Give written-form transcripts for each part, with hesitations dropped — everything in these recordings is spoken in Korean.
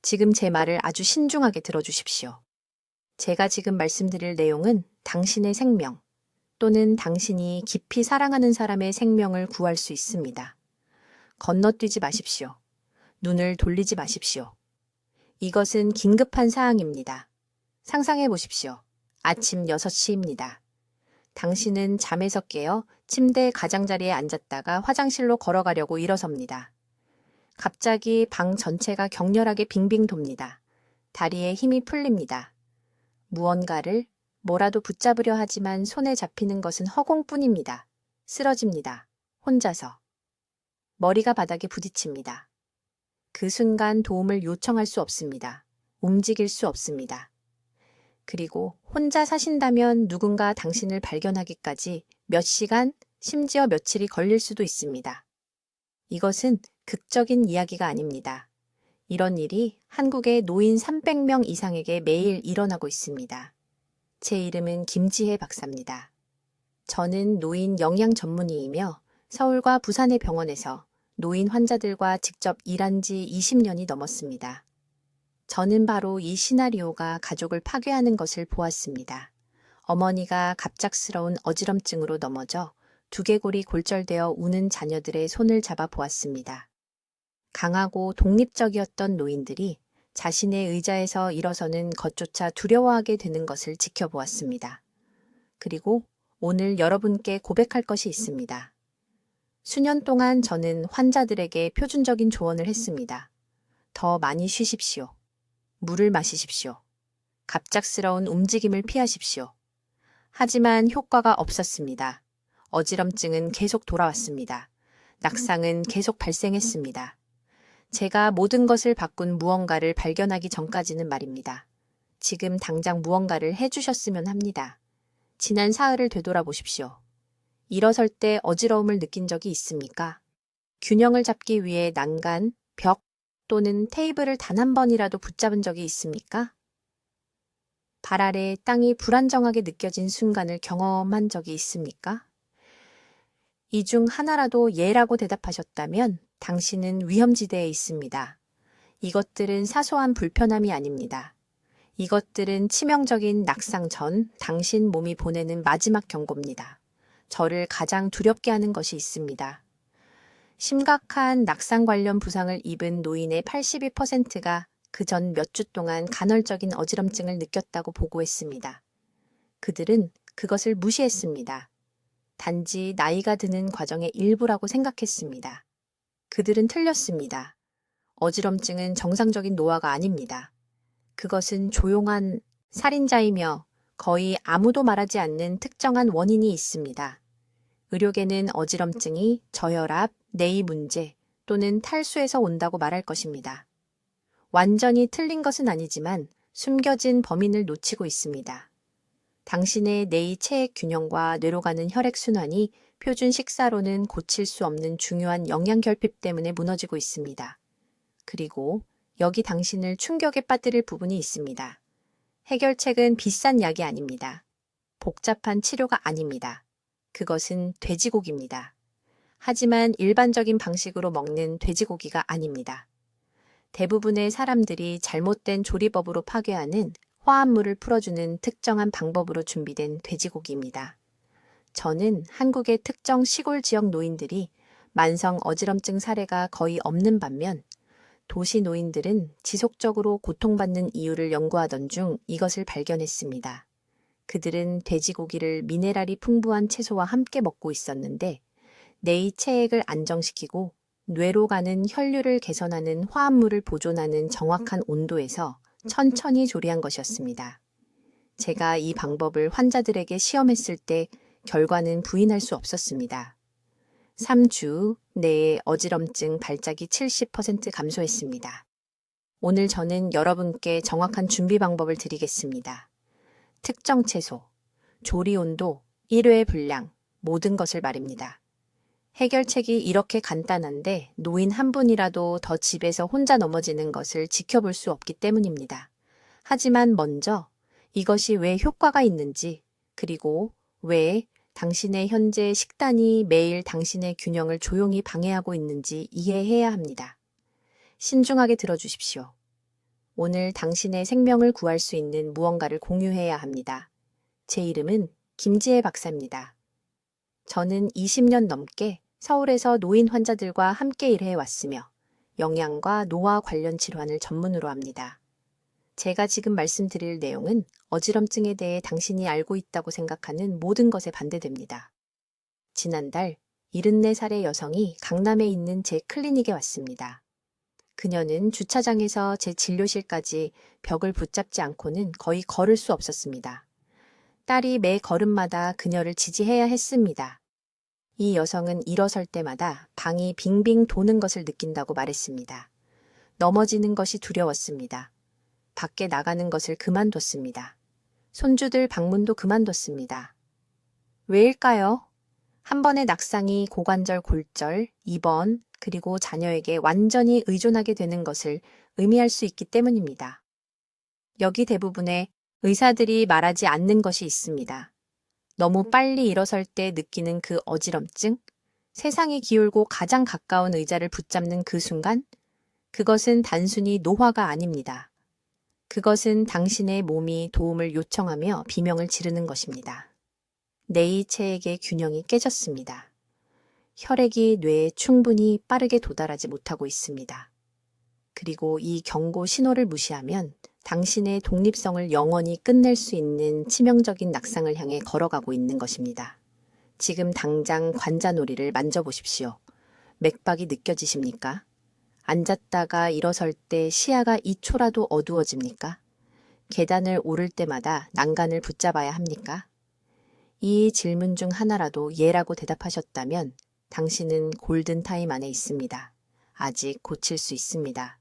지금 제 말을 아주 신중하게 들어주십시오. 제가 지금 말씀드릴 내용은 당신의 생명 또는 당신이 깊이 사랑하는 사람의 생명을 구할 수 있습니다. 건너뛰지 마십시오. 눈을 돌리지 마십시오. 이것은 긴급한 사항입니다. 상상해 보십시오. 아침 6시입니다. 당신은 잠에서 깨어 침대 가장자리에 앉았다가 화장실로 걸어가려고 일어섭니다. 갑자기 방 전체가 격렬하게 빙빙 돕니다. 다리에 힘이 풀립니다. 무언가를 뭐라도 붙잡으려 하지만 손에 잡히는 것은 허공뿐입니다. 쓰러집니다. 혼자서. 머리가 바닥에 부딪힙니다. 그 순간 도움을 요청할 수 없습니다. 움직일 수 없습니다. 그리고 혼자 사신다면 누군가 당신을 발견하기까지 몇 시간, 심지어 며칠이 걸릴 수도 있습니다. 이것은 극적인 이야기가 아닙니다. 이런 일이 한국의 노인 300명 이상에게 매일 일어나고 있습니다. 제 이름은 김지혜 박사입니다. 저는 노인 영양 전문의이며 서울과 부산의 병원에서 노인 환자들과 직접 일한 지 20년이 넘었습니다. 저는 바로 이 시나리오가 가족을 파괴하는 것을 보았습니다. 어머니가 갑작스러운 어지럼증으로 넘어져 두개골이 골절되어 우는 자녀들의 손을 잡아 보았습니다. 강하고 독립적이었던 노인들이 자신의 의자에서 일어서는 것조차 두려워하게 되는 것을 지켜보았습니다. 그리고 오늘 여러분께 고백할 것이 있습니다. 수년 동안 저는 환자들에게 표준적인 조언을 했습니다. 더 많이 쉬십시오. 물을 마시십시오. 갑작스러운 움직임을 피하십시오. 하지만 효과가 없었습니다. 어지럼증은 계속 돌아왔습니다. 낙상은 계속 발생했습니다. 제가 모든 것을 바꾼 무언가를 발견하기 전까지는 말입니다. 지금 당장 무언가를 해주셨으면 합니다. 지난 사흘을 되돌아보십시오. 일어설 때 어지러움을 느낀 적이 있습니까? 균형을 잡기 위해 난간, 벽 또는 테이블을 단 한 번이라도 붙잡은 적이 있습니까? 발 아래 땅이 불안정하게 느껴진 순간을 경험한 적이 있습니까? 이 중 하나라도 예라고 대답하셨다면 당신은 위험지대에 있습니다. 이것들은 사소한 불편함이 아닙니다. 이것들은 치명적인 낙상 전 당신 몸이 보내는 마지막 경고입니다. 저를 가장 두렵게 하는 것이 있습니다. 심각한 낙상 관련 부상을 입은 노인의 82%가 그 전 몇 주 동안 간헐적인 어지럼증을 느꼈다고 보고했습니다. 그들은 그것을 무시했습니다. 단지 나이가 드는 과정의 일부라고 생각했습니다. 그들은 틀렸습니다. 어지럼증은 정상적인 노화가 아닙니다. 그것은 조용한 살인자이며 거의 아무도 말하지 않는 특정한 원인이 있습니다. 의료계는 어지럼증이 저혈압, 뇌의 문제 또는 탈수에서 온다고 말할 것입니다. 완전히 틀린 것은 아니지만 숨겨진 범인을 놓치고 있습니다. 당신의 뇌의 체액 균형과 뇌로 가는 혈액순환이 표준 식사로는 고칠 수 없는 중요한 영양 결핍 때문에 무너지고 있습니다. 그리고 여기 당신을 충격에 빠뜨릴 부분이 있습니다. 해결책은 비싼 약이 아닙니다. 복잡한 치료가 아닙니다. 그것은 돼지고기입니다. 하지만 일반적인 방식으로 먹는 돼지고기가 아닙니다. 대부분의 사람들이 잘못된 조리법으로 파괴하는 화합물을 풀어주는 특정한 방법으로 준비된 돼지고기입니다. 저는 한국의 특정 시골 지역 노인들이 만성 어지럼증 사례가 거의 없는 반면 도시 노인들은 지속적으로 고통받는 이유를 연구하던 중 이것을 발견했습니다. 그들은 돼지고기를 미네랄이 풍부한 채소와 함께 먹고 있었는데 뇌의 체액을 안정시키고 뇌로 가는 혈류를 개선하는 화합물을 보존하는 정확한 온도에서 천천히 조리한 것이었습니다. 제가 이 방법을 환자들에게 시험했을 때 결과는 부인할 수 없었습니다. 3주 내에 어지럼증 발작이 70% 감소했습니다. 오늘 저는 여러분께 정확한 준비 방법을 드리겠습니다. 특정 채소, 조리 온도, 1회 분량, 모든 것을 말입니다. 해결책이 이렇게 간단한데 노인 한 분이라도 더 집에서 혼자 넘어지는 것을 지켜볼 수 없기 때문입니다. 하지만 먼저 이것이 왜 효과가 있는지 그리고 왜 당신의 현재 식단이 매일 당신의 균형을 조용히 방해하고 있는지 이해해야 합니다. 신중하게 들어주십시오. 오늘 당신의 생명을 구할 수 있는 무언가를 공유해야 합니다. 제 이름은 김지혜 박사입니다. 저는 20년 넘게 서울에서 노인 환자들과 함께 일해 왔으며 영양과 노화 관련 질환을 전문으로 합니다. 제가 지금 말씀드릴 내용은 어지럼증에 대해 당신이 알고 있다고 생각하는 모든 것에 반대됩니다. 지난달 74살의 여성이 강남에 있는 제 클리닉에 왔습니다. 그녀는 주차장에서 제 진료실까지 벽을 붙잡지 않고는 거의 걸을 수 없었습니다. 딸이 매 걸음마다 그녀를 지지해야 했습니다. 이 여성은 일어설 때마다 방이 빙빙 도는 것을 느낀다고 말했습니다. 넘어지는 것이 두려웠습니다. 밖에 나가는 것을 그만뒀습니다. 손주들 방문도 그만뒀습니다. 왜일까요? 한 번의 낙상이 고관절 골절, 입원, 그리고 자녀에게 완전히 의존하게 되는 것을 의미할 수 있기 때문입니다. 여기 대부분의 의사들이 말하지 않는 것이 있습니다. 너무 빨리 일어설 때 느끼는 그 어지럼증, 세상이 기울고 가장 가까운 의자를 붙잡는 그 순간, 그것은 단순히 노화가 아닙니다. 그것은 당신의 몸이 도움을 요청하며 비명을 지르는 것입니다. 뇌의 체액의 균형이 깨졌습니다. 혈액이 뇌에 충분히 빠르게 도달하지 못하고 있습니다. 그리고 이 경고 신호를 무시하면 당신의 독립성을 영원히 끝낼 수 있는 치명적인 낙상을 향해 걸어가고 있는 것입니다. 지금 당장 관자놀이를 만져보십시오. 맥박이 느껴지십니까? 앉았다가 일어설 때 시야가 2초라도 어두워집니까? 계단을 오를 때마다 난간을 붙잡아야 합니까? 이 질문 중 하나라도 예라고 대답하셨다면 당신은 골든타임 안에 있습니다. 아직 고칠 수 있습니다.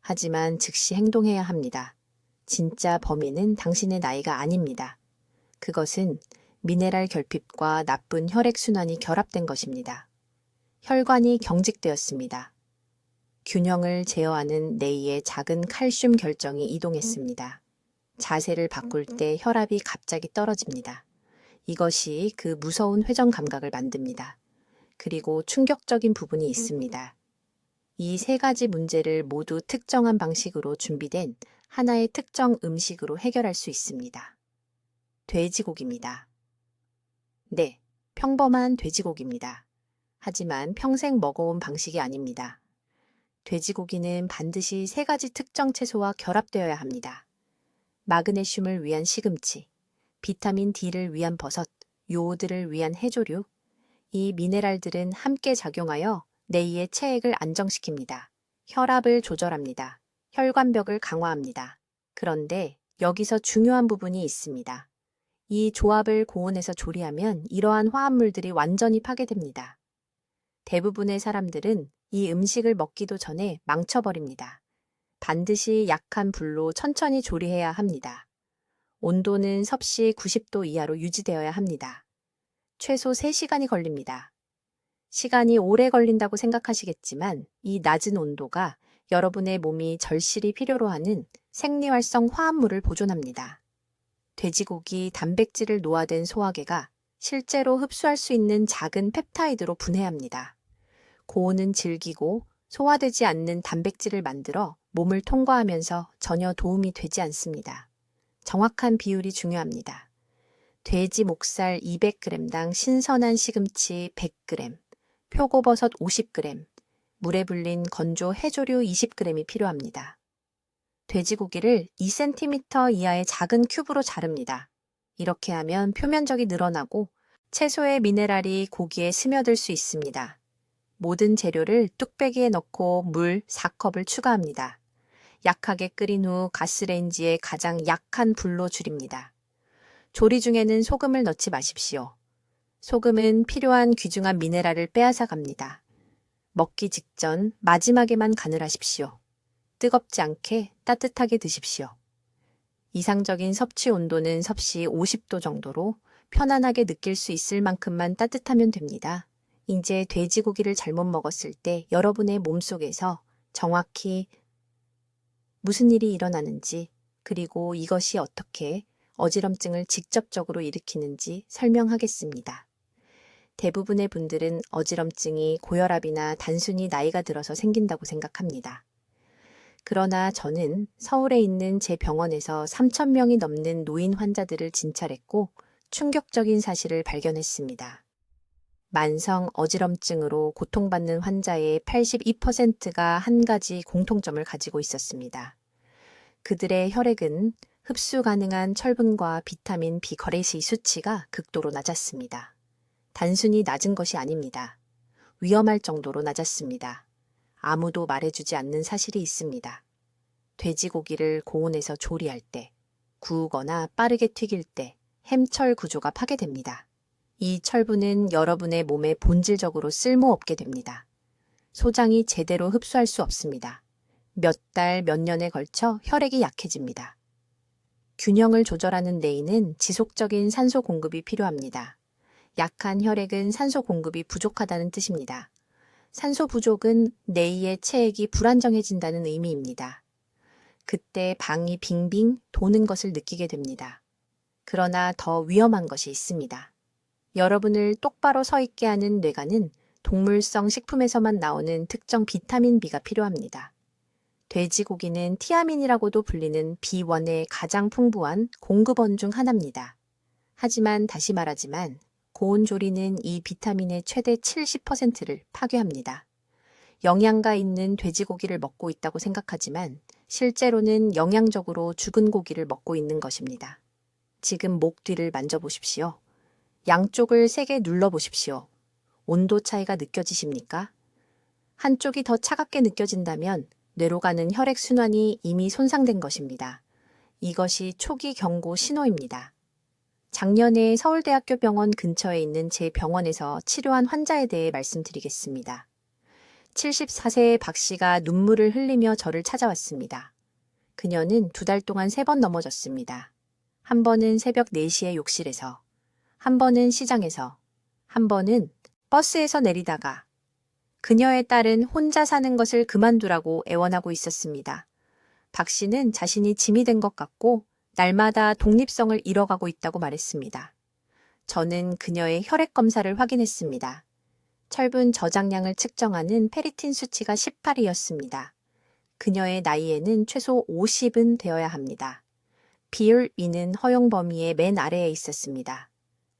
하지만 즉시 행동해야 합니다. 진짜 범인은 당신의 나이가 아닙니다. 그것은 미네랄 결핍과 나쁜 혈액순환이 결합된 것입니다. 혈관이 경직되었습니다. 균형을 제어하는 뇌의 작은 칼슘 결정이 이동했습니다. 자세를 바꿀 때 혈압이 갑자기 떨어집니다. 이것이 그 무서운 회전 감각을 만듭니다. 그리고 충격적인 부분이 있습니다. 이 세 가지 문제를 모두 특정한 방식으로 준비된 하나의 특정 음식으로 해결할 수 있습니다. 돼지고기입니다. 네, 평범한 돼지고기입니다. 하지만 평생 먹어온 방식이 아닙니다. 돼지고기는 반드시 세 가지 특정 채소와 결합되어야 합니다. 마그네슘을 위한 시금치, 비타민 D를 위한 버섯, 요오드를 위한 해조류, 이 미네랄들은 함께 작용하여 뇌의 체액을 안정시킵니다. 혈압을 조절합니다. 혈관벽을 강화합니다. 그런데 여기서 중요한 부분이 있습니다. 이 조합을 고온에서 조리하면 이러한 화합물들이 완전히 파괴됩니다. 대부분의 사람들은 이 음식을 먹기도 전에 망쳐버립니다. 반드시 약한 불로 천천히 조리해야 합니다. 온도는 섭씨 90도 이하로 유지되어야 합니다. 최소 3시간이 걸립니다. 시간이 오래 걸린다고 생각하시겠지만 이 낮은 온도가 여러분의 몸이 절실히 필요로 하는 생리활성 화합물을 보존합니다. 돼지고기 단백질을 노화된 소화계가 실제로 흡수할 수 있는 작은 펩타이드로 분해합니다. 고온은 질기고 소화되지 않는 단백질을 만들어 몸을 통과하면서 전혀 도움이 되지 않습니다. 정확한 비율이 중요합니다. 돼지 목살 200g당 신선한 시금치 100g, 표고버섯 50g, 물에 불린 건조 해조류 20g이 필요합니다. 돼지고기를 2cm 이하의 작은 큐브로 자릅니다. 이렇게 하면 표면적이 늘어나고 채소의 미네랄이 고기에 스며들 수 있습니다. 모든 재료를 뚝배기에 넣고 물 4컵을 추가합니다. 약하게 끓인 후 가스레인지에 가장 약한 불로 줄입니다. 조리 중에는 소금을 넣지 마십시오. 소금은 필요한 귀중한 미네랄을 빼앗아 갑니다. 먹기 직전 마지막에만 간을 하십시오. 뜨겁지 않게 따뜻하게 드십시오. 이상적인 섭취 온도는 섭씨 50도 정도로 편안하게 느낄 수 있을 만큼만 따뜻하면 됩니다. 이제 돼지고기를 잘못 먹었을 때 여러분의 몸속에서 정확히 무슨 일이 일어나는지, 그리고 이것이 어떻게 어지럼증을 직접적으로 일으키는지 설명하겠습니다. 대부분의 분들은 어지럼증이 고혈압이나 단순히 나이가 들어서 생긴다고 생각합니다. 그러나 저는 서울에 있는 제 병원에서 3,000명이 넘는 노인 환자들을 진찰했고 충격적인 사실을 발견했습니다. 만성 어지럼증으로 고통받는 환자의 82%가 한 가지 공통점을 가지고 있었습니다. 그들의 혈액은 흡수 가능한 철분과 비타민 B 거래시 수치가 극도로 낮았습니다. 단순히 낮은 것이 아닙니다. 위험할 정도로 낮았습니다. 아무도 말해주지 않는 사실이 있습니다. 돼지고기를 고온에서 조리할 때, 구우거나 빠르게 튀길 때 햄철 구조가 파괴됩니다. 이 철분은 여러분의 몸에 본질적으로 쓸모없게 됩니다. 소장이 제대로 흡수할 수 없습니다. 몇 달, 몇 년에 걸쳐 혈액이 약해집니다. 균형을 조절하는 뇌에는 지속적인 산소 공급이 필요합니다. 약한 혈액은 산소 공급이 부족하다는 뜻입니다. 산소 부족은 뇌의 체액이 불안정해진다는 의미입니다. 그때 방이 빙빙 도는 것을 느끼게 됩니다. 그러나 더 위험한 것이 있습니다. 여러분을 똑바로 서 있게 하는 뇌관은 동물성 식품에서만 나오는 특정 비타민 B가 필요합니다. 돼지고기는 티아민이라고도 불리는 B1의 가장 풍부한 공급원 중 하나입니다. 하지만 다시 말하지만 고온 조리는 이 비타민의 최대 70%를 파괴합니다. 영양가 있는 돼지고기를 먹고 있다고 생각하지만 실제로는 영양적으로 죽은 고기를 먹고 있는 것입니다. 지금 목 뒤를 만져보십시오. 양쪽을 세게 눌러보십시오. 온도 차이가 느껴지십니까? 한쪽이 더 차갑게 느껴진다면 뇌로 가는 혈액순환이 이미 손상된 것입니다. 이것이 초기 경고 신호입니다. 작년에 서울대학교 병원 근처에 있는 제 병원에서 치료한 환자에 대해 말씀드리겠습니다. 74세의 박 씨가 눈물을 흘리며 저를 찾아왔습니다. 그녀는 2달 동안 3번 넘어졌습니다. 한 번은 새벽 4시에 욕실에서, 한 번은 시장에서, 한 번은 버스에서 내리다가 그녀의 딸은 혼자 사는 것을 그만두라고 애원하고 있었습니다. 박 씨는 자신이 짐이 된 것 같고 날마다 독립성을 잃어가고 있다고 말했습니다. 저는 그녀의 혈액 검사를 확인했습니다. 철분 저장량을 측정하는 페리틴 수치가 18이었습니다. 그녀의 나이에는 최소 50은 되어야 합니다. 비율 2는 허용 범위의 맨 아래에 있었습니다.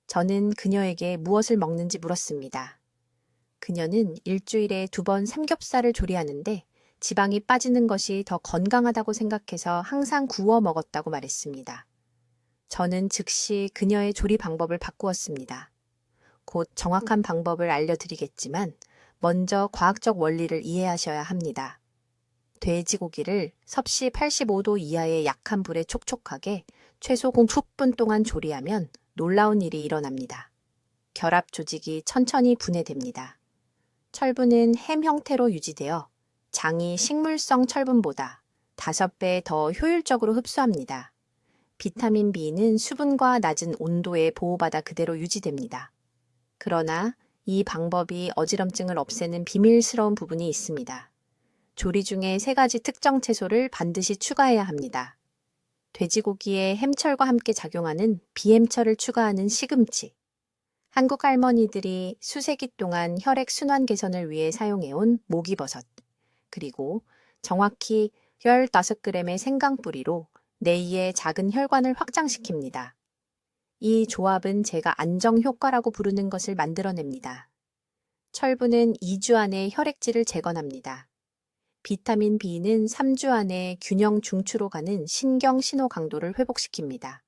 저는 그녀에게 무엇을 먹는지 물었습니다. 그녀는 일주일에 2번 삼겹살을 조리하는데 지방이 빠지는 것이 더 건강하다고 생각해서 항상 구워 먹었다고 말했습니다. 저는 즉시 그녀의 조리 방법을 바꾸었습니다. 곧 정확한 방법을 알려드리겠지만 먼저 과학적 원리를 이해하셔야 합니다. 돼지고기를 섭씨 85도 이하의 약한 불에 촉촉하게 최소 10분 동안 조리하면 놀라운 일이 일어납니다. 결합 조직이 천천히 분해됩니다. 철분은 햄 형태로 유지되어 장이 식물성 철분보다 5배 더 효율적으로 흡수합니다. 비타민 B는 수분과 낮은 온도에 보호받아 그대로 유지됩니다. 그러나 이 방법이 어지럼증을 없애는 비밀스러운 부분이 있습니다. 조리 중에 3가지 특정 채소를 반드시 추가해야 합니다. 돼지고기에 햄철과 함께 작용하는 비햄철을 추가하는 시금치. 한국 할머니들이 수세기 동안 혈액 순환 개선을 위해 사용해온 목이버섯, 그리고 정확히 15g의 생강뿌리로 뇌의 작은 혈관을 확장시킵니다. 이 조합은 제가 안정 효과라고 부르는 것을 만들어냅니다. 철분은 2주 안에 혈액질을 재건합니다. 비타민 B는 3주 안에 균형 중추로 가는 신경 신호 강도를 회복시킵니다.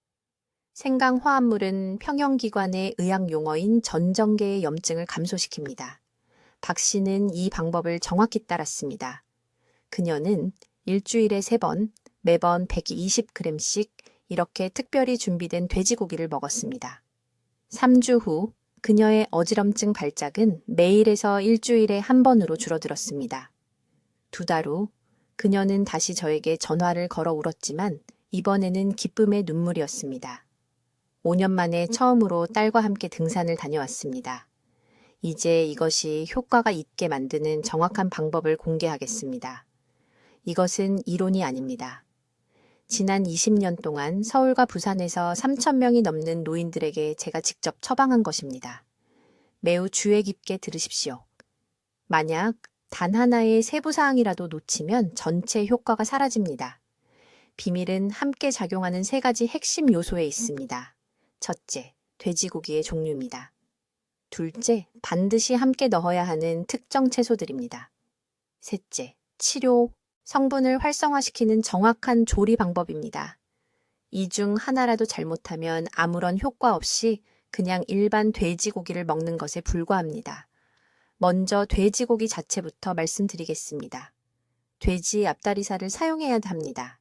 생강 화합물은 평형기관의 의학 용어인 전정계의 염증을 감소시킵니다. 박 씨는 이 방법을 정확히 따랐습니다. 그녀는 일주일에 3번, 매번 120g씩 이렇게 특별히 준비된 돼지고기를 먹었습니다. 3주 후 그녀의 어지럼증 발작은 매일에서 일주일에 1번으로 줄어들었습니다. 2달 후 그녀는 다시 저에게 전화를 걸어 울었지만 이번에는 기쁨의 눈물이었습니다. 5년 만에 처음으로 딸과 함께 등산을 다녀왔습니다. 이제 이것이 효과가 있게 만드는 정확한 방법을 공개하겠습니다. 이것은 이론이 아닙니다. 지난 20년 동안 서울과 부산에서 3,000명이 넘는 노인들에게 제가 직접 처방한 것입니다. 매우 주의 깊게 들으십시오. 만약 단 하나의 세부 사항이라도 놓치면 전체 효과가 사라집니다. 비밀은 함께 작용하는 3가지 핵심 요소에 있습니다. 첫째, 돼지고기의 종류입니다. 둘째, 반드시 함께 넣어야 하는 특정 채소들입니다. 셋째, 치료, 성분을 활성화시키는 정확한 조리 방법입니다. 이 중 하나라도 잘못하면 아무런 효과 없이 그냥 일반 돼지고기를 먹는 것에 불과합니다. 먼저 돼지고기 자체부터 말씀드리겠습니다. 돼지 앞다리살을 사용해야 합니다.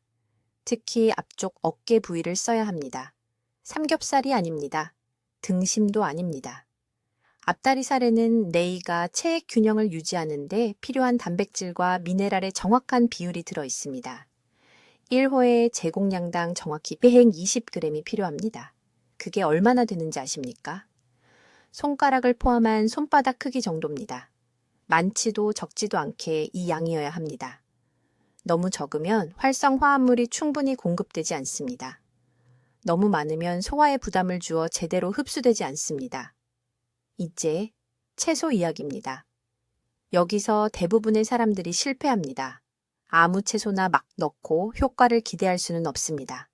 특히 앞쪽 어깨 부위를 써야 합니다. 삼겹살이 아닙니다. 등심도 아닙니다. 앞다리살에는 내이가 체액 균형을 유지하는 데 필요한 단백질과 미네랄의 정확한 비율이 들어 있습니다. 1호에 제공량당 정확히 120g이 필요합니다. 그게 얼마나 되는지 아십니까? 손가락을 포함한 손바닥 크기 정도입니다. 많지도 적지도 않게 이 양이어야 합니다. 너무 적으면 활성 화합물이 충분히 공급되지 않습니다. 너무 많으면 소화에 부담을 주어 제대로 흡수되지 않습니다. 이제 채소 이야기입니다. 여기서 대부분의 사람들이 실패합니다. 아무 채소나 막 넣고 효과를 기대할 수는 없습니다.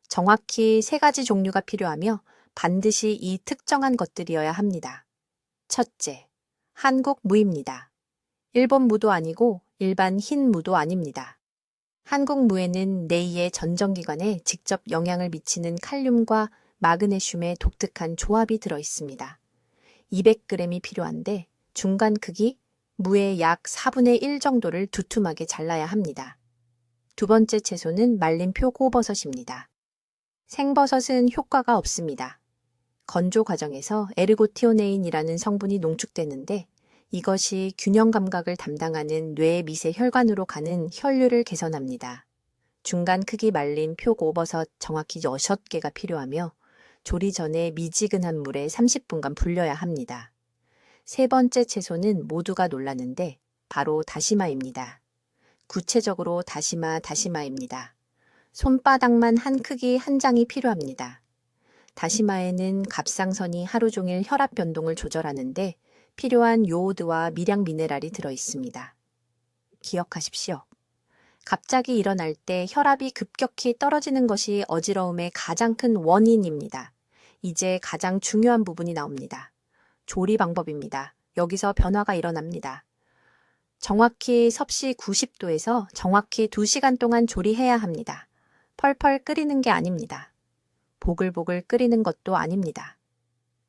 정확히 3가지 종류가 필요하며 반드시 이 특정한 것들이어야 합니다. 첫째, 한국 무입니다. 일본 무도 아니고 일반 흰 무도 아닙니다. 한국 무에는 내이의 전정기관에 직접 영향을 미치는 칼륨과 마그네슘의 독특한 조합이 들어 있습니다. 200g이 필요한데 중간 크기 무의 약 4분의 1 정도를 두툼하게 잘라야 합니다. 두 번째 채소는 말린 표고버섯입니다. 생버섯은 효과가 없습니다. 건조 과정에서 에르고티오네인이라는 성분이 농축되는데 이것이 균형 감각을 담당하는 뇌 미세 혈관으로 가는 혈류를 개선합니다. 중간 크기 말린 표고버섯 정확히 6개가 필요하며 조리 전에 미지근한 물에 30분간 불려야 합니다. 세 번째 채소는 모두가 놀라는데 바로 다시마입니다. 구체적으로 다시마입니다. 손바닥만 한 크기 한 장이 필요합니다. 다시마에는 갑상선이 하루 종일 혈압 변동을 조절하는데 필요한 요오드와 미량 미네랄이 들어 있습니다. 기억하십시오. 갑자기 일어날 때 혈압이 급격히 떨어지는 것이 어지러움의 가장 큰 원인입니다. 이제 가장 중요한 부분이 나옵니다. 조리 방법입니다. 여기서 변화가 일어납니다. 정확히 섭씨 90도에서 정확히 2시간 동안 조리해야 합니다. 펄펄 끓이는 게 아닙니다. 보글보글 끓이는 것도 아닙니다.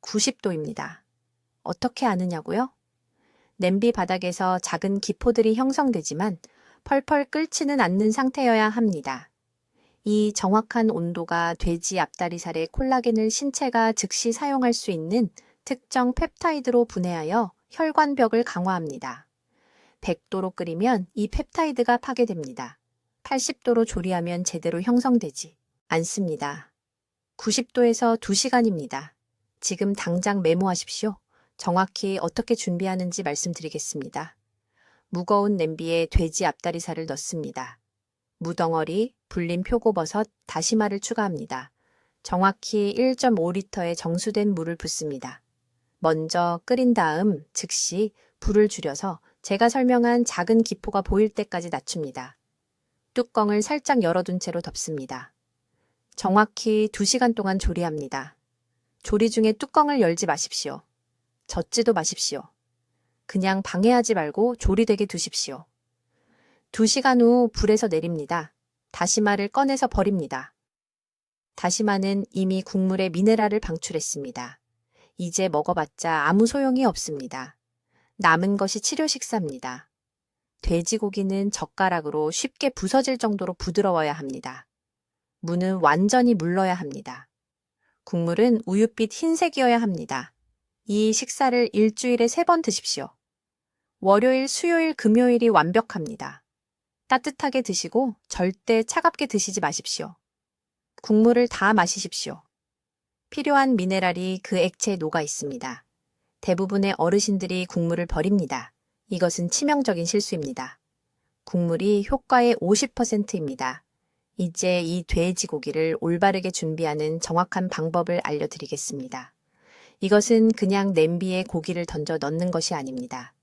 90도입니다. 어떻게 아느냐고요? 냄비 바닥에서 작은 기포들이 형성되지만 펄펄 끓지는 않는 상태여야 합니다. 이 정확한 온도가 돼지 앞다리살의 콜라겐을 신체가 즉시 사용할 수 있는 특정 펩타이드로 분해하여 혈관벽을 강화합니다. 100도로 끓이면 이 펩타이드가 파괴됩니다. 80도로 조리하면 제대로 형성되지 않습니다. 90도에서 2시간입니다. 지금 당장 메모하십시오. 정확히 어떻게 준비하는지 말씀드리겠습니다. 무거운 냄비에 돼지 앞다리살을 넣습니다. 무덩어리, 불린 표고버섯, 다시마를 추가합니다. 정확히 1.5리터의 정수된 물을 붓습니다. 먼저 끓인 다음 즉시 불을 줄여서 제가 설명한 작은 기포가 보일 때까지 낮춥니다. 뚜껑을 살짝 열어둔 채로 덮습니다. 정확히 2시간 동안 조리합니다. 조리 중에 뚜껑을 열지 마십시오. 젓지도 마십시오. 그냥 방해하지 말고 조리되게 두십시오. 2시간 후 불에서 내립니다. 다시마를 꺼내서 버립니다. 다시마는 이미 국물에 미네랄을 방출했습니다. 이제 먹어봤자 아무 소용이 없습니다. 남은 것이 치료 식사입니다. 돼지고기는 젓가락으로 쉽게 부서질 정도로 부드러워야 합니다. 무는 완전히 물러야 합니다. 국물은 우윳빛 흰색이어야 합니다. 이 식사를 일주일에 3번 드십시오. 월요일, 수요일, 금요일이 완벽합니다. 따뜻하게 드시고 절대 차갑게 드시지 마십시오. 국물을 다 마시십시오. 필요한 미네랄이 그 액체에 녹아 있습니다. 대부분의 어르신들이 국물을 버립니다. 이것은 치명적인 실수입니다. 국물이 효과의 50%입니다. 이제 이 돼지고기를 올바르게 준비하는 정확한 방법을 알려드리겠습니다. 이것은 그냥 냄비에 고기를 던져 넣는 것이 아닙니다.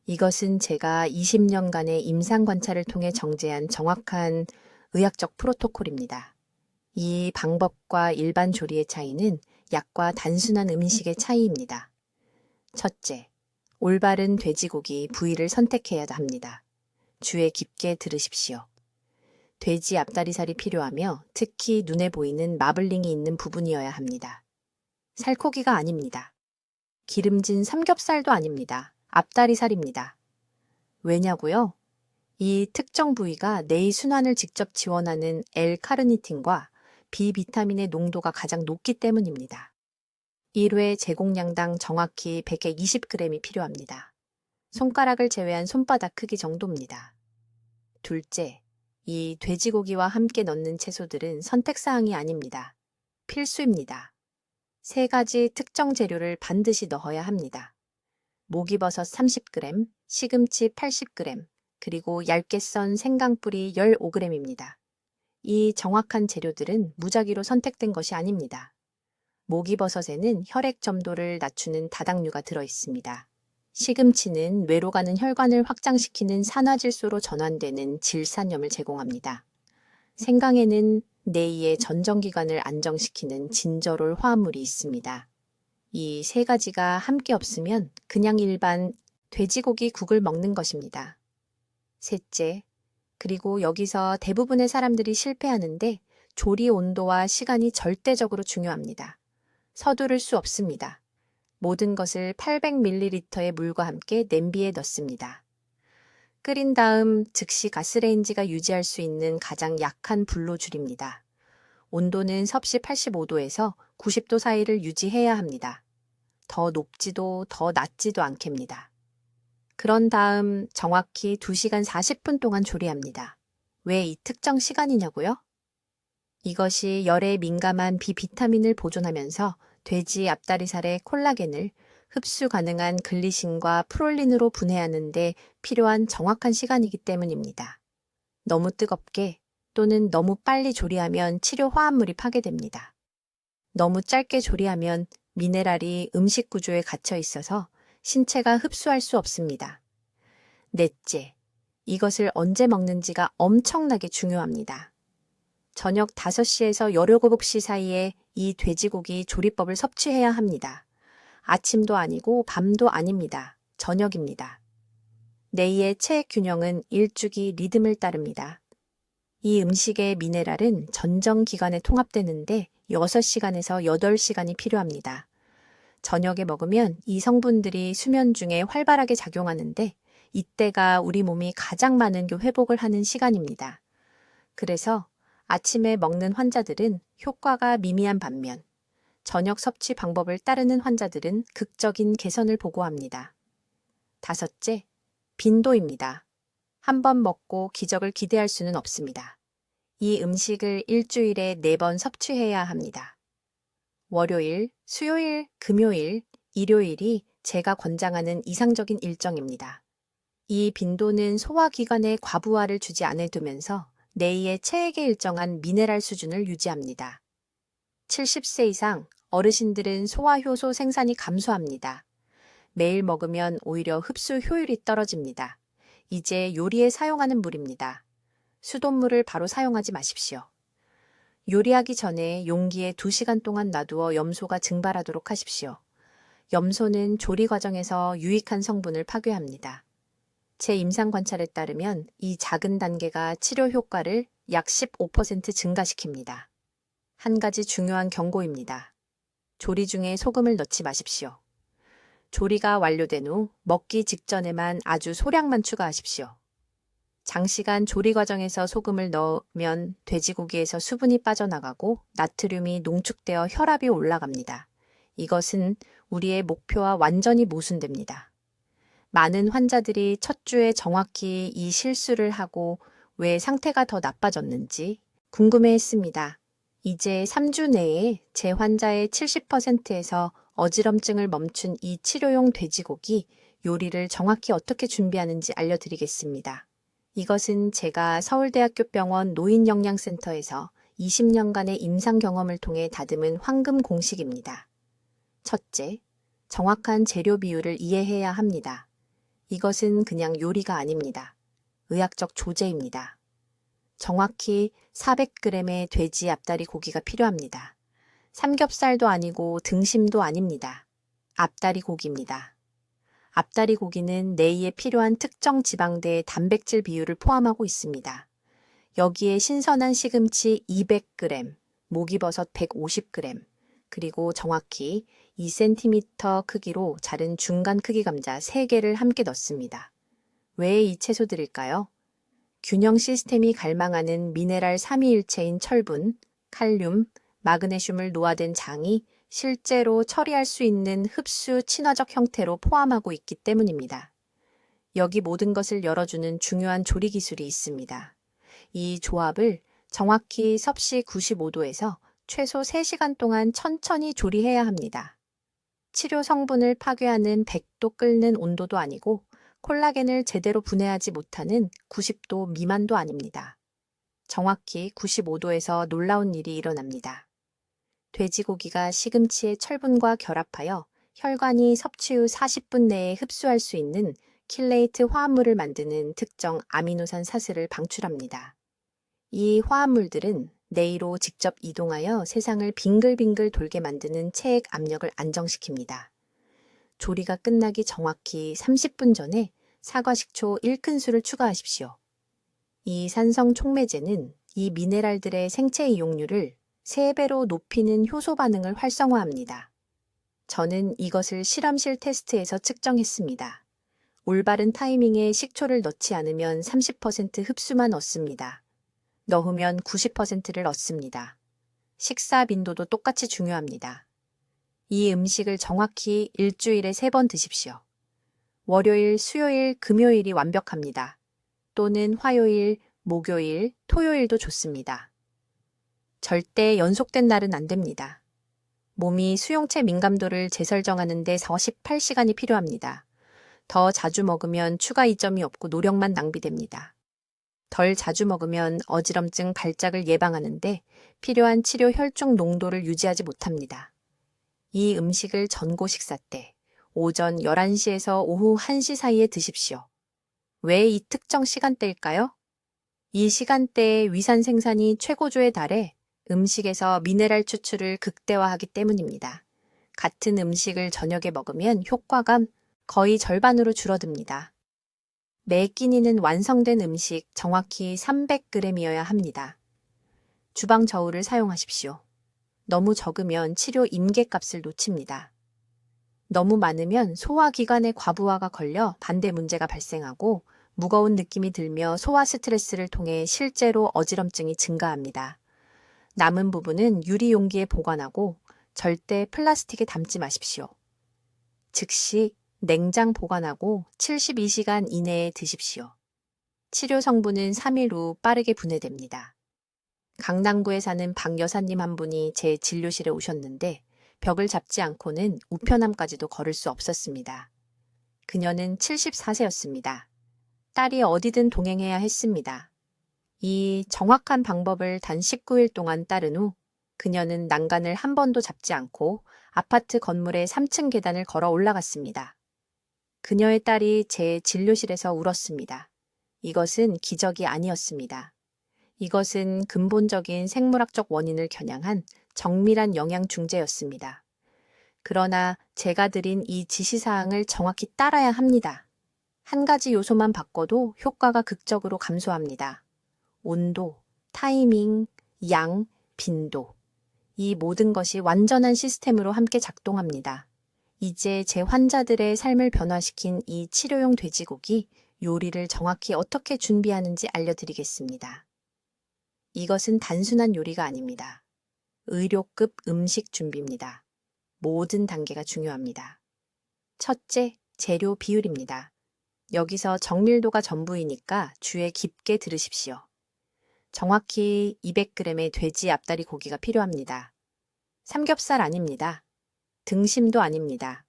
이것은 제가 20년간의 임상 관찰을 통해 정제한 정확한 의학적 프로토콜입니다. 이 방법과 일반 조리의 차이는 약과 단순한 음식의 차이입니다. 첫째, 올바른 돼지고기 부위를 선택해야 합니다. 주의 깊게 들으십시오. 돼지 앞다리살이 필요하며 특히 눈에 보이는 마블링이 있는 부분이어야 합니다. 살코기가 아닙니다. 기름진 삼겹살도 아닙니다. 앞다리살입니다. 왜냐고요? 이 특정 부위가 뇌의 순환을 직접 지원하는 L-카르니틴과 B비타민의 농도가 가장 높기 때문입니다. 1회 제공량당 정확히 120g이 필요합니다. 손가락을 제외한 손바닥 크기 정도입니다. 둘째, 이 돼지고기와 함께 넣는 채소들은 선택사항이 아닙니다. 필수입니다. 3가지 특정 재료를 반드시 넣어야 합니다. 목이버섯 30g, 시금치 80g, 그리고 얇게 썬 생강뿌리 15g입니다. 이 정확한 재료들은 무작위로 선택된 것이 아닙니다. 목이버섯에는 혈액 점도를 낮추는 다당류가 들어있습니다. 시금치는 뇌로 가는 혈관을 확장시키는 산화질소로 전환되는 질산염을 제공합니다. 생강에는 뇌의 전정기관을 안정시키는 진저롤 화합물이 있습니다. 이 3가지가 함께 없으면 그냥 일반 돼지고기 국을 먹는 것입니다. 셋째, 그리고 여기서 대부분의 사람들이 실패하는데 조리 온도와 시간이 절대적으로 중요합니다. 서두를 수 없습니다. 모든 것을 800ml의 물과 함께 냄비에 넣습니다. 끓인 다음 즉시 가스레인지가 유지할 수 있는 가장 약한 불로 줄입니다. 온도는 섭씨 85도에서 90도 사이를 유지해야 합니다. 더 높지도 더 낮지도 않게입니다. 그런 다음 정확히 2시간 40분 동안 조리합니다. 왜 이 특정 시간이냐고요? 이것이 열에 민감한 비비타민을 보존하면서 돼지 앞다리살의 콜라겐을 흡수 가능한 글리신과 프롤린으로 분해하는 데 필요한 정확한 시간이기 때문입니다. 너무 뜨겁게 또는 너무 빨리 조리하면 치료 화합물이 파괴됩니다. 너무 짧게 조리하면 미네랄이 음식 구조에 갇혀 있어서 신체가 흡수할 수 없습니다. 넷째, 이것을 언제 먹는지가 엄청나게 중요합니다. 저녁 5시에서 17시 사이에 이 돼지고기 조리법을 섭취해야 합니다. 아침도 아니고 밤도 아닙니다. 저녁입니다. 뇌의 체액 균형은 일주기 리듬을 따릅니다. 이 음식의 미네랄은 전정기관에 통합되는데 6시간에서 8시간이 필요합니다. 저녁에 먹으면 이 성분들이 수면 중에 활발하게 작용하는데 이때가 우리 몸이 가장 많은 회복을 하는 시간입니다. 그래서 아침에 먹는 환자들은 효과가 미미한 반면 저녁 섭취 방법을 따르는 환자들은 극적인 개선을 보고합니다. 5째, 빈도입니다. 한 번 먹고 기적을 기대할 수는 없습니다. 이 음식을 일주일에 4번 섭취해야 합니다. 월요일, 수요일, 금요일, 일요일이 제가 권장하는 이상적인 일정입니다. 이 빈도는 소화기관에 과부하를 주지 않아 두면서 뇌의 체액에 일정한 미네랄 수준을 유지합니다. 70세 이상 어르신들은 소화효소 생산이 감소합니다. 매일 먹으면 오히려 흡수 효율이 떨어집니다. 이제 요리에 사용하는 물입니다. 수돗물을 바로 사용하지 마십시오. 요리하기 전에 용기에 2시간 동안 놔두어 염소가 증발하도록 하십시오. 염소는 조리 과정에서 유익한 성분을 파괴합니다. 제 임상 관찰에 따르면 이 작은 단계가 치료 효과를 약 15% 증가시킵니다. 한 가지 중요한 경고입니다. 조리 중에 소금을 넣지 마십시오. 조리가 완료된 후 먹기 직전에만 아주 소량만 추가하십시오. 장시간 조리 과정에서 소금을 넣으면 돼지고기에서 수분이 빠져나가고 나트륨이 농축되어 혈압이 올라갑니다. 이것은 우리의 목표와 완전히 모순됩니다. 많은 환자들이 첫 주에 정확히 이 실수를 하고 왜 상태가 더 나빠졌는지 궁금해했습니다. 이제 3주 내에 제 환자의 70%에서 어지럼증을 멈춘 이 치료용 돼지고기 요리를 정확히 어떻게 준비하는지 알려드리겠습니다. 이것은 제가 서울대학교 병원 노인영양센터에서 20년간의 임상 경험을 통해 다듬은 황금 공식입니다. 첫째, 정확한 재료 비율을 이해해야 합니다. 이것은 그냥 요리가 아닙니다. 의학적 조제입니다. 정확히 400g의 돼지 앞다리 고기가 필요합니다. 삼겹살도 아니고 등심도 아닙니다. 앞다리 고기입니다. 앞다리 고기는 내이에 필요한 특정 지방대의 단백질 비율을 포함하고 있습니다. 여기에 신선한 시금치 200g, 목이버섯 150g, 그리고 정확히 2cm 크기로 자른 중간 크기 감자 3개를 함께 넣습니다. 왜 이 채소들일까요? 균형 시스템이 갈망하는 미네랄 삼위일체인 철분, 칼륨, 마그네슘을 노화된 장이 실제로 처리할 수 있는 흡수 친화적 형태로 포함하고 있기 때문입니다. 여기 모든 것을 열어주는 중요한 조리 기술이 있습니다. 이 조합을 정확히 섭씨 95도에서 최소 3시간 동안 천천히 조리해야 합니다. 치료 성분을 파괴하는 100도 끓는 온도도 아니고 콜라겐을 제대로 분해하지 못하는 90도 미만도 아닙니다. 정확히 95도에서 놀라운 일이 일어납니다. 돼지고기가 시금치의 철분과 결합하여 혈관이 섭취 후 40분 내에 흡수할 수 있는 킬레이트 화합물을 만드는 특정 아미노산 사슬을 방출합니다. 이 화합물들은 내이로 직접 이동하여 세상을 빙글빙글 돌게 만드는 체액 압력을 안정시킵니다. 조리가 끝나기 정확히 30분 전에 사과식초 1큰술을 추가하십시오. 이 산성 촉매제는 이 미네랄들의 생체 이용률을 3배로 높이는 효소 반응을 활성화합니다. 저는 이것을 실험실 테스트에서 측정했습니다. 올바른 타이밍에 식초를 넣지 않으면 30% 흡수만 얻습니다. 넣으면 90%를 얻습니다. 식사 빈도도 똑같이 중요합니다. 이 음식을 정확히 일주일에 3번 드십시오. 월요일, 수요일, 금요일이 완벽합니다. 또는 화요일, 목요일, 토요일도 좋습니다. 절대 연속된 날은 안 됩니다. 몸이 수용체 민감도를 재설정하는 데 48시간이 필요합니다. 더 자주 먹으면 추가 이점이 없고 노력만 낭비됩니다. 덜 자주 먹으면 어지럼증 발작을 예방하는데 필요한 치료 혈중 농도를 유지하지 못합니다. 이 음식을 전고 식사 때 오전 11시에서 오후 1시 사이에 드십시오. 왜 이 특정 시간대일까요? 이 시간대에 위산 생산이 최고조에 달해 음식에서 미네랄 추출을 극대화하기 때문입니다. 같은 음식을 저녁에 먹으면 효과가 거의 절반으로 줄어듭니다. 매 끼니는 완성된 음식 정확히 300g이어야 합니다. 주방 저울을 사용하십시오. 너무 적으면 치료 임계값을 놓칩니다. 너무 많으면 소화기관의 과부하가 걸려 반대 문제가 발생하고 무거운 느낌이 들며 소화 스트레스를 통해 실제로 어지럼증이 증가합니다. 남은 부분은 유리 용기에 보관하고 절대 플라스틱에 담지 마십시오. 즉시 냉장 보관하고 72시간 이내에 드십시오. 치료 성분은 3일 후 빠르게 분해됩니다. 강남구에 사는 박 여사님 한 분이 제 진료실에 오셨는데 벽을 잡지 않고는 우편함까지도 걸을 수 없었습니다. 그녀는 74세였습니다. 딸이 어디든 동행해야 했습니다. 이 정확한 방법을 단 19일 동안 따른 후 그녀는 난간을 한 번도 잡지 않고 아파트 건물의 3층 계단을 걸어 올라갔습니다. 그녀의 딸이 제 진료실에서 울었습니다. 이것은 기적이 아니었습니다. 이것은 근본적인 생물학적 원인을 겨냥한 정밀한 영양 중재였습니다. 그러나 제가 드린 이 지시사항을 정확히 따라야 합니다. 한 가지 요소만 바꿔도 효과가 극적으로 감소합니다. 온도, 타이밍, 양, 빈도. 이 모든 것이 완전한 시스템으로 함께 작동합니다. 이제 제 환자들의 삶을 변화시킨 이 치료용 돼지고기 요리를 정확히 어떻게 준비하는지 알려드리겠습니다. 이것은 단순한 요리가 아닙니다. 의료급 음식 준비입니다. 모든 단계가 중요합니다. 첫째, 재료 비율입니다. 여기서 정밀도가 전부이니까 주의 깊게 들으십시오. 정확히 200g의 돼지 앞다리 고기가 필요합니다. 삼겹살 아닙니다. 등심도 아닙니다.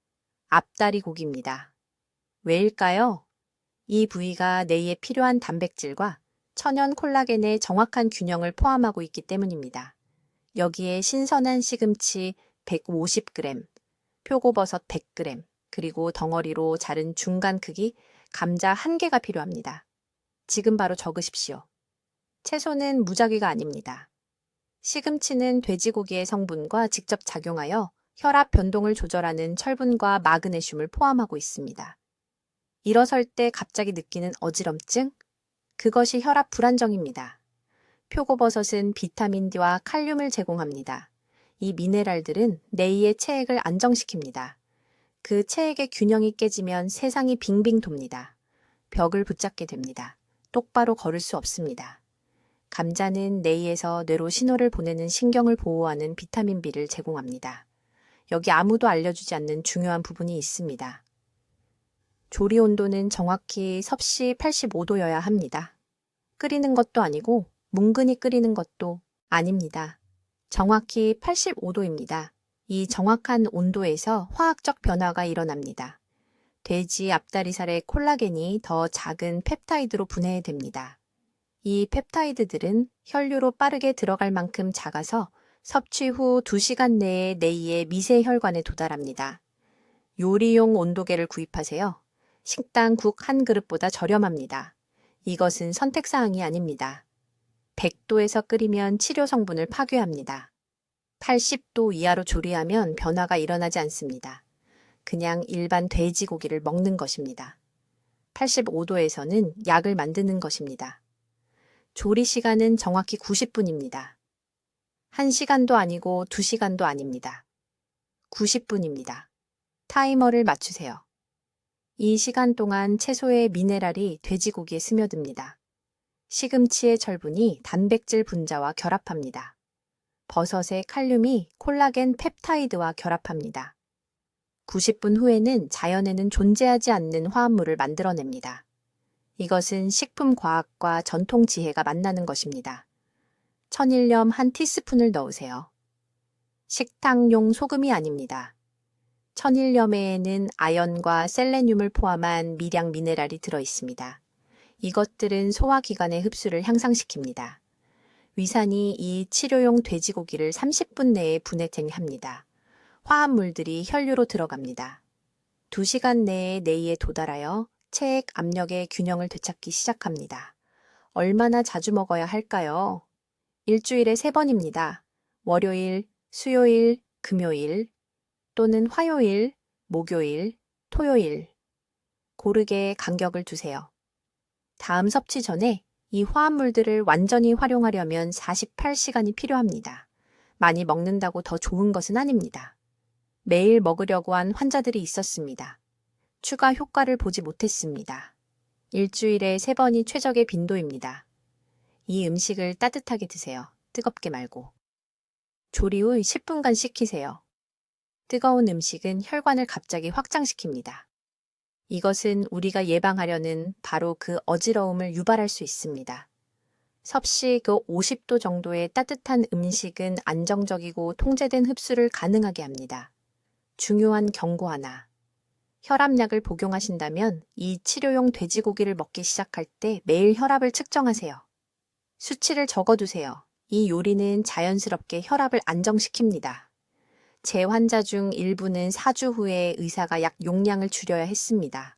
앞다리 고기입니다. 왜일까요? 이 부위가 내이에 필요한 단백질과 천연 콜라겐의 정확한 균형을 포함하고 있기 때문입니다. 여기에 신선한 시금치 150g, 표고버섯 100g, 그리고 덩어리로 자른 중간 크기 감자 1개가 필요합니다. 지금 바로 적으십시오. 채소는 무작위가 아닙니다. 시금치는 돼지고기의 성분과 직접 작용하여 혈압 변동을 조절하는 철분과 마그네슘을 포함하고 있습니다. 일어설 때 갑자기 느끼는 어지럼증? 그것이 혈압 불안정입니다. 표고버섯은 비타민 D와 칼륨을 제공합니다. 이 미네랄들은 뇌의 체액을 안정시킵니다. 그 체액의 균형이 깨지면 세상이 빙빙 돕니다. 벽을 붙잡게 됩니다. 똑바로 걸을 수 없습니다. 감자는 뇌에서 뇌로 신호를 보내는 신경을 보호하는 비타민 B를 제공합니다. 여기 아무도 알려주지 않는 중요한 부분이 있습니다. 조리 온도는 정확히 섭씨 85도여야 합니다. 끓이는 것도 아니고 뭉근히 끓이는 것도 아닙니다. 정확히 85도입니다. 이 정확한 온도에서 화학적 변화가 일어납니다. 돼지 앞다리살의 콜라겐이 더 작은 펩타이드로 분해됩니다. 이 펩타이드들은 혈류로 빠르게 들어갈 만큼 작아서 섭취 후 2시간 내에 뇌의 미세 혈관에 도달합니다. 요리용 온도계를 구입하세요. 식당 국 한 그릇보다 저렴합니다. 이것은 선택사항이 아닙니다. 100도에서 끓이면 치료 성분을 파괴합니다. 80도 이하로 조리하면 변화가 일어나지 않습니다. 그냥 일반 돼지고기를 먹는 것입니다. 85도에서는 약을 만드는 것입니다. 조리 시간은 정확히 90분입니다. 1시간도 아니고 2시간도 아닙니다. 90분입니다. 타이머를 맞추세요. 이 시간 동안 채소의 미네랄이 돼지고기에 스며듭니다. 시금치의 철분이 단백질 분자와 결합합니다. 버섯의 칼륨이 콜라겐 펩타이드와 결합합니다. 90분 후에는 자연에는 존재하지 않는 화합물을 만들어냅니다. 이것은 식품과학과 전통 지혜가 만나는 것입니다. 천일염 한 티스푼을 넣으세요. 식탁용 소금이 아닙니다. 천일염에는 아연과 셀레늄을 포함한 미량 미네랄이 들어있습니다. 이것들은 소화기관의 흡수를 향상시킵니다. 위산이 이 치료용 돼지고기를 30분 내에 분해합니다. 화합물들이 혈류로 들어갑니다. 2시간 내에 뇌에 도달하여 체액 압력의 균형을 되찾기 시작합니다. 얼마나 자주 먹어야 할까요? 일주일에 3번입니다. 월요일, 수요일, 금요일, 또는 화요일, 목요일, 토요일. 고르게 간격을 두세요. 다음 섭취 전에 이 화합물들을 완전히 활용하려면 48시간이 필요합니다. 많이 먹는다고 더 좋은 것은 아닙니다. 매일 먹으려고 한 환자들이 있었습니다. 추가 효과를 보지 못했습니다. 일주일에 3번이 최적의 빈도입니다. 이 음식을 따뜻하게 드세요. 뜨겁게 말고. 조리 후 10분간 식히세요. 뜨거운 음식은 혈관을 갑자기 확장시킵니다. 이것은 우리가 예방하려는 바로 그 어지러움을 유발할 수 있습니다. 섭씨 50도 정도의 따뜻한 음식은 안정적이고 통제된 흡수를 가능하게 합니다. 중요한 경고 하나. 혈압약을 복용하신다면 이 치료용 돼지고기를 먹기 시작할 때 매일 혈압을 측정하세요. 수치를 적어두세요. 이 요리는 자연스럽게 혈압을 안정시킵니다. 제 환자 중 일부는 4주 후에 의사가 약 용량을 줄여야 했습니다.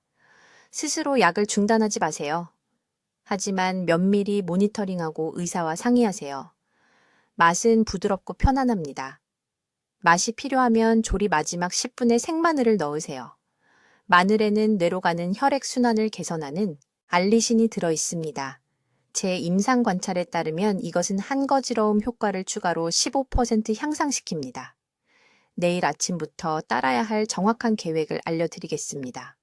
스스로 약을 중단하지 마세요. 하지만 면밀히 모니터링하고 의사와 상의하세요. 맛은 부드럽고 편안합니다. 맛이 필요하면 조리 마지막 10분에 생마늘을 넣으세요. 마늘에는 뇌로 가는 혈액순환을 개선하는 알리신이 들어있습니다. 제 임상 관찰에 따르면 이것은 한거지러움 효과를 추가로 15% 향상시킵니다. 내일 아침부터 따라야 할 정확한 계획을 알려드리겠습니다.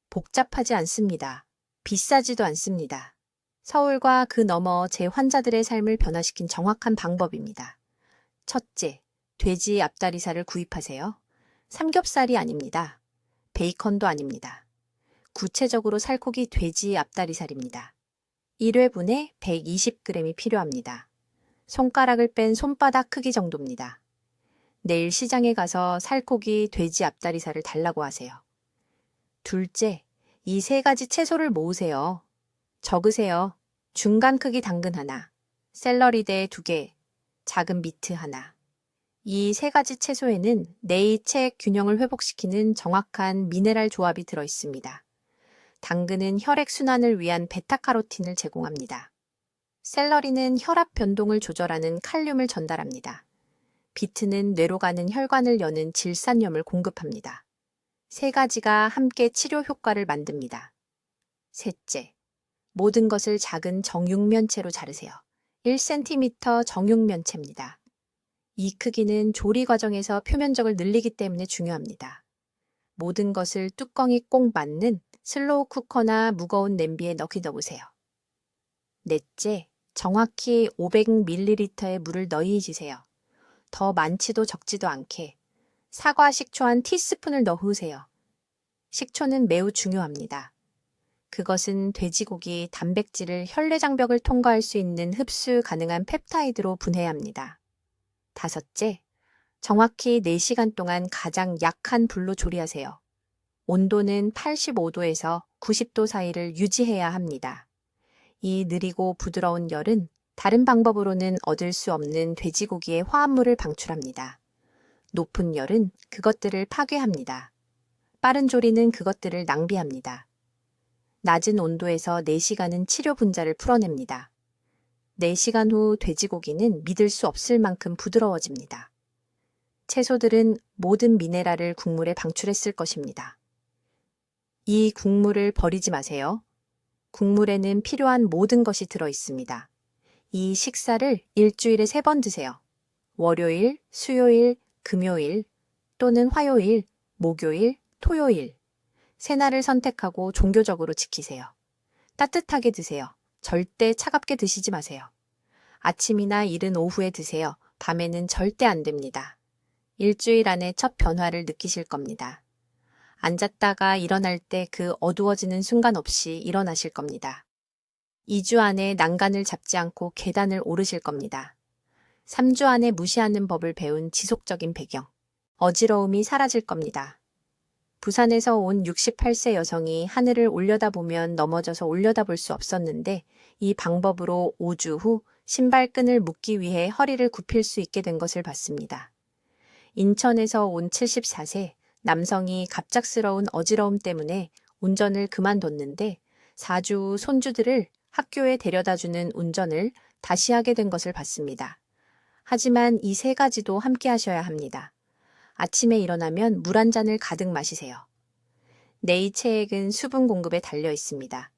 복잡하지 않습니다. 비싸지도 않습니다. 서울과 그 너머 제 환자들의 삶을 변화시킨 정확한 방법입니다. 첫째, 돼지 앞다리살을 구입하세요. 삼겹살이 아닙니다. 베이컨도 아닙니다. 구체적으로 살코기 돼지 앞다리살입니다. 1회분에 120g이 필요합니다. 손가락을 뺀 손바닥 크기 정도입니다. 내일 시장에 가서 살코기 돼지 앞다리살을 달라고 하세요. 둘째, 이 3가지 채소를 모으세요. 적으세요. 중간 크기 당근 하나, 샐러리대 2개, 작은 비트 하나. 이 3가지 채소에는 뇌의 체액 균형을 회복시키는 정확한 미네랄 조합이 들어있습니다. 당근은 혈액순환을 위한 베타카로틴을 제공합니다. 샐러리는 혈압 변동을 조절하는 칼륨을 전달합니다. 비트는 뇌로 가는 혈관을 여는 질산염을 공급합니다. 세 가지가 함께 치료 효과를 만듭니다. 셋째, 모든 것을 작은 정육면체로 자르세요. 1cm 정육면체입니다. 이 크기는 조리 과정에서 표면적을 늘리기 때문에 중요합니다. 모든 것을 뚜껑이 꼭 맞는 슬로우 쿠커나 무거운 냄비에 넣으세요. 넷째, 정확히 500ml의 물을 넣으세요. 더 많지도 적지도 않게 사과 식초 한 티스푼을 넣으세요. 식초는 매우 중요합니다. 그것은 돼지고기 단백질을 혈내장벽을 통과할 수 있는 흡수 가능한 펩타이드로 분해합니다. 다섯째, 정확히 4시간 동안 가장 약한 불로 조리하세요. 온도는 85도에서 90도 사이를 유지해야 합니다. 이 느리고 부드러운 열은 다른 방법으로는 얻을 수 없는 돼지고기의 화합물을 방출합니다. 높은 열은 그것들을 파괴합니다. 빠른 조리는 그것들을 낭비합니다. 낮은 온도에서 4시간은 치료 분자를 풀어냅니다. 4시간 후 돼지고기는 믿을 수 없을 만큼 부드러워집니다. 채소들은 모든 미네랄을 국물에 방출했을 것입니다. 이 국물을 버리지 마세요. 국물에는 필요한 모든 것이 들어 있습니다. 이 식사를 일주일에 3번 드세요. 월요일, 수요일, 금요일 또는 화요일, 목요일, 토요일. 새날을 선택하고 종교적으로 지키세요. 따뜻하게 드세요. 절대 차갑게 드시지 마세요. 아침이나 이른 오후에 드세요. 밤에는 절대 안 됩니다. 일주일 안에 첫 변화를 느끼실 겁니다. 앉았다가 일어날 때 그 어두워지는 순간 없이 일어나실 겁니다. 2주 안에 난간을 잡지 않고 계단을 오르실 겁니다. 3주 안에 무시하는 법을 배운 지속적인 배경. 어지러움이 사라질 겁니다. 부산에서 온 68세 여성이 하늘을 올려다보면 넘어져서 올려다볼 수 없었는데 이 방법으로 5주 후 신발끈을 묶기 위해 허리를 굽힐 수 있게 된 것을 봤습니다. 인천에서 온 74세 남성이 갑작스러운 어지러움 때문에 운전을 그만뒀는데 4주 후 손주들을 학교에 데려다주는 운전을 다시 하게 된 것을 봤습니다. 하지만 이 3가지도 함께 하셔야 합니다. 아침에 일어나면 물 한 잔을 가득 마시세요. 뇌의 체액은 수분 공급에 달려 있습니다.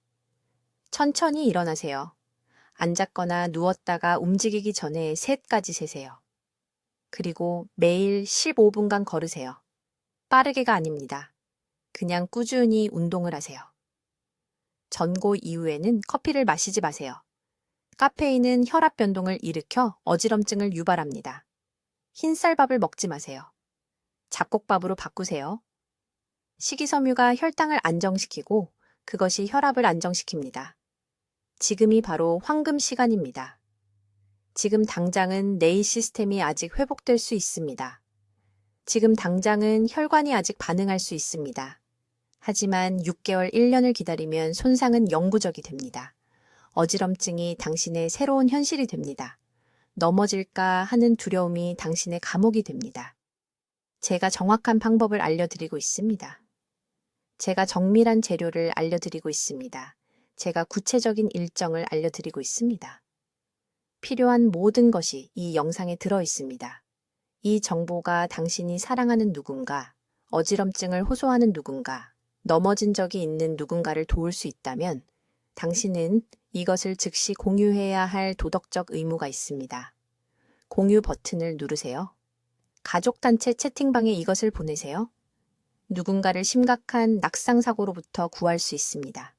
천천히 일어나세요. 앉았거나 누웠다가 움직이기 전에 3까지 세세요. 그리고 매일 15분간 걸으세요. 빠르게가 아닙니다. 그냥 꾸준히 운동을 하세요. 전고 이후에는 커피를 마시지 마세요. 카페인은 혈압 변동을 일으켜 어지럼증을 유발합니다. 흰쌀밥을 먹지 마세요. 잡곡밥으로 바꾸세요. 식이섬유가 혈당을 안정시키고 그것이 혈압을 안정시킵니다. 지금이 바로 황금 시간입니다. 지금 당장은 뇌의 시스템이 아직 회복될 수 있습니다. 지금 당장은 혈관이 아직 반응할 수 있습니다. 하지만 6개월, 1년을 기다리면 손상은 영구적이 됩니다. 어지럼증이 당신의 새로운 현실이 됩니다. 넘어질까 하는 두려움이 당신의 감옥이 됩니다. 제가 정확한 방법을 알려드리고 있습니다. 제가 정밀한 재료를 알려드리고 있습니다. 제가 구체적인 일정을 알려드리고 있습니다. 필요한 모든 것이 이 영상에 들어 있습니다. 이 정보가 당신이 사랑하는 누군가, 어지럼증을 호소하는 누군가, 넘어진 적이 있는 누군가를 도울 수 있다면 당신은 이것을 즉시 공유해야 할 도덕적 의무가 있습니다. 공유 버튼을 누르세요. 가족단체 채팅방에 이것을 보내세요. 누군가를 심각한 낙상사고로부터 구할 수 있습니다.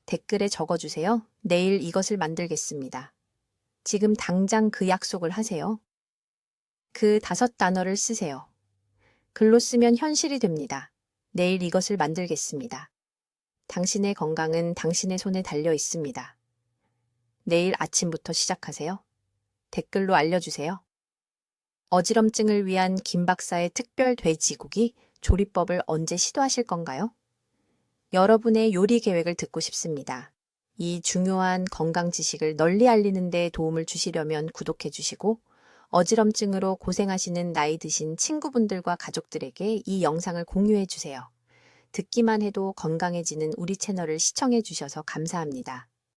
댓글에 적어주세요. 내일 이것을 만들겠습니다. 지금 당장 그 약속을 하세요. 그 5단어를 쓰세요. 글로 쓰면 현실이 됩니다. 내일 이것을 만들겠습니다. 당신의 건강은 당신의 손에 달려 있습니다. 내일 아침부터 시작하세요. 댓글로 알려주세요. 어지럼증을 위한 김 박사의 특별 돼지고기 조리법을 언제 시도하실 건가요? 여러분의 요리 계획을 듣고 싶습니다. 이 중요한 건강 지식을 널리 알리는 데 도움을 주시려면 구독해 주시고 어지럼증으로 고생하시는 나이 드신 친구분들과 가족들에게 이 영상을 공유해 주세요. 듣기만 해도 건강해지는 우리 채널을 시청해 주셔서 감사합니다.